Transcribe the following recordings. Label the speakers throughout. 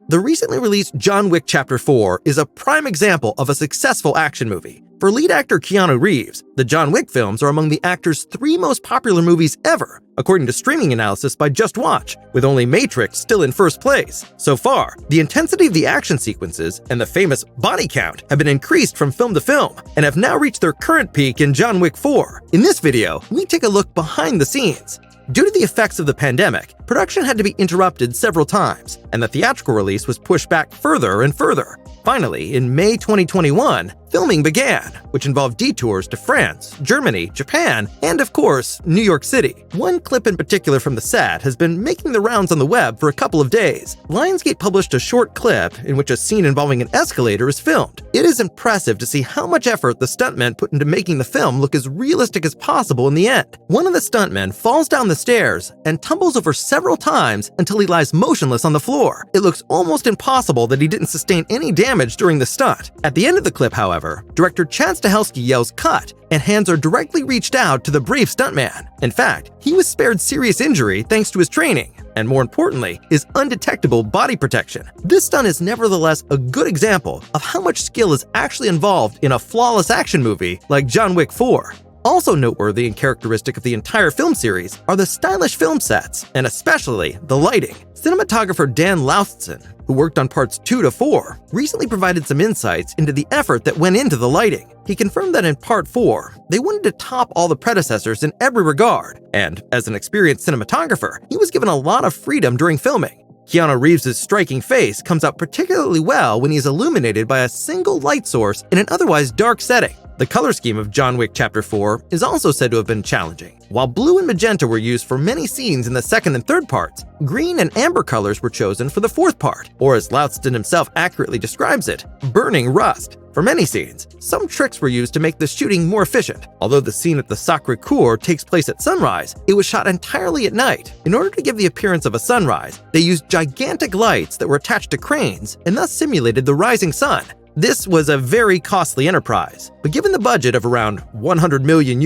Speaker 1: The recently released John Wick Chapter 4 is a prime example of a successful action movie. For lead actor Keanu Reeves, the John Wick films are among the actor's 3 most popular movies ever, according to streaming analysis by Just Watch, with only Matrix still in first place. So far, the intensity of the action sequences and the famous body count have been increased from film to film and have now reached their current peak in John Wick 4. In this video, we take a look behind the scenes. Due to the effects of the pandemic, production had to be interrupted several times, and the theatrical release was pushed back further and further. Finally, in May 2021, filming began, which involved detours to France, Germany, Japan, and of course, New York City. One clip in particular from the set has been making the rounds on the web for a couple of days. Lionsgate published a short clip in which a scene involving an escalator is filmed. It is impressive to see how much effort the stuntmen put into making the film look as realistic as possible in the end. One of the stuntmen falls down the stairs and tumbles over several times until he lies motionless on the floor. It looks almost impossible that he didn't sustain any damage during the stunt. At the end of the clip, however, director Chad Stahelski yells "cut," and hands are directly reached out to the brave stuntman. In fact, he was spared serious injury thanks to his training, and more importantly, his undetectable body protection. This stunt is nevertheless a good example of how much skill is actually involved in a flawless action movie like John Wick 4. Also noteworthy and characteristic of the entire film series are the stylish film sets, and especially the lighting. Cinematographer Dan Laustsen, who worked on parts 2 to 4, recently provided some insights into the effort that went into the lighting. He confirmed that in part 4, they wanted to top all the predecessors in every regard, and as an experienced cinematographer, he was given a lot of freedom during filming. Keanu Reeves' striking face comes out particularly well when he is illuminated by a single light source in an otherwise dark setting. The color scheme of John Wick Chapter 4 is also said to have been challenging. While blue and magenta were used for many scenes in the second and third parts, green and amber colors were chosen for the fourth part, or as Laustsen himself accurately describes it, burning rust. For many scenes, some tricks were used to make the shooting more efficient. Although the scene at the Sacré-Cœur takes place at sunrise, it was shot entirely at night. In order to give the appearance of a sunrise, they used gigantic lights that were attached to cranes and thus simulated the rising sun. This was a very costly enterprise, but given the budget of around $100 million,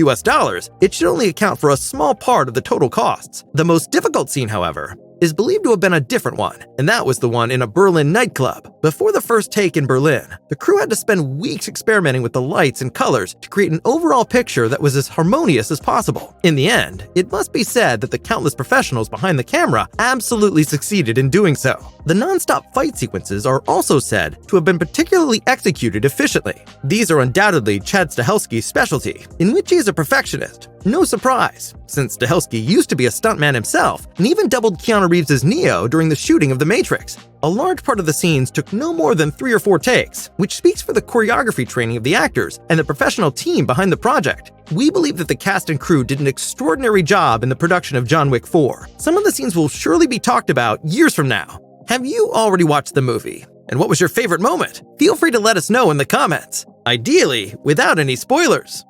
Speaker 1: it should only account for a small part of the total costs. The most difficult scene, however, is believed to have been a different one, and that was the one in a Berlin nightclub. Before the first take in Berlin, the crew had to spend weeks experimenting with the lights and colors to create an overall picture that was as harmonious as possible. In the end, it must be said that the countless professionals behind the camera absolutely succeeded in doing so. The non-stop fight sequences are also said to have been particularly executed efficiently. These are undoubtedly Chad Stahelski's specialty, in which he is a perfectionist. No surprise, since Stahelski used to be a stuntman himself and even doubled Keanu Reeves' Neo during the shooting of The Matrix. A large part of the scenes took no more than 3 or 4 takes, which speaks for the choreography training of the actors and the professional team behind the project. We believe that the cast and crew did an extraordinary job in the production of John Wick 4. Some of the scenes will surely be talked about years from now. Have you already watched the movie? And what was your favorite moment? Feel free to let us know in the comments, ideally without any spoilers.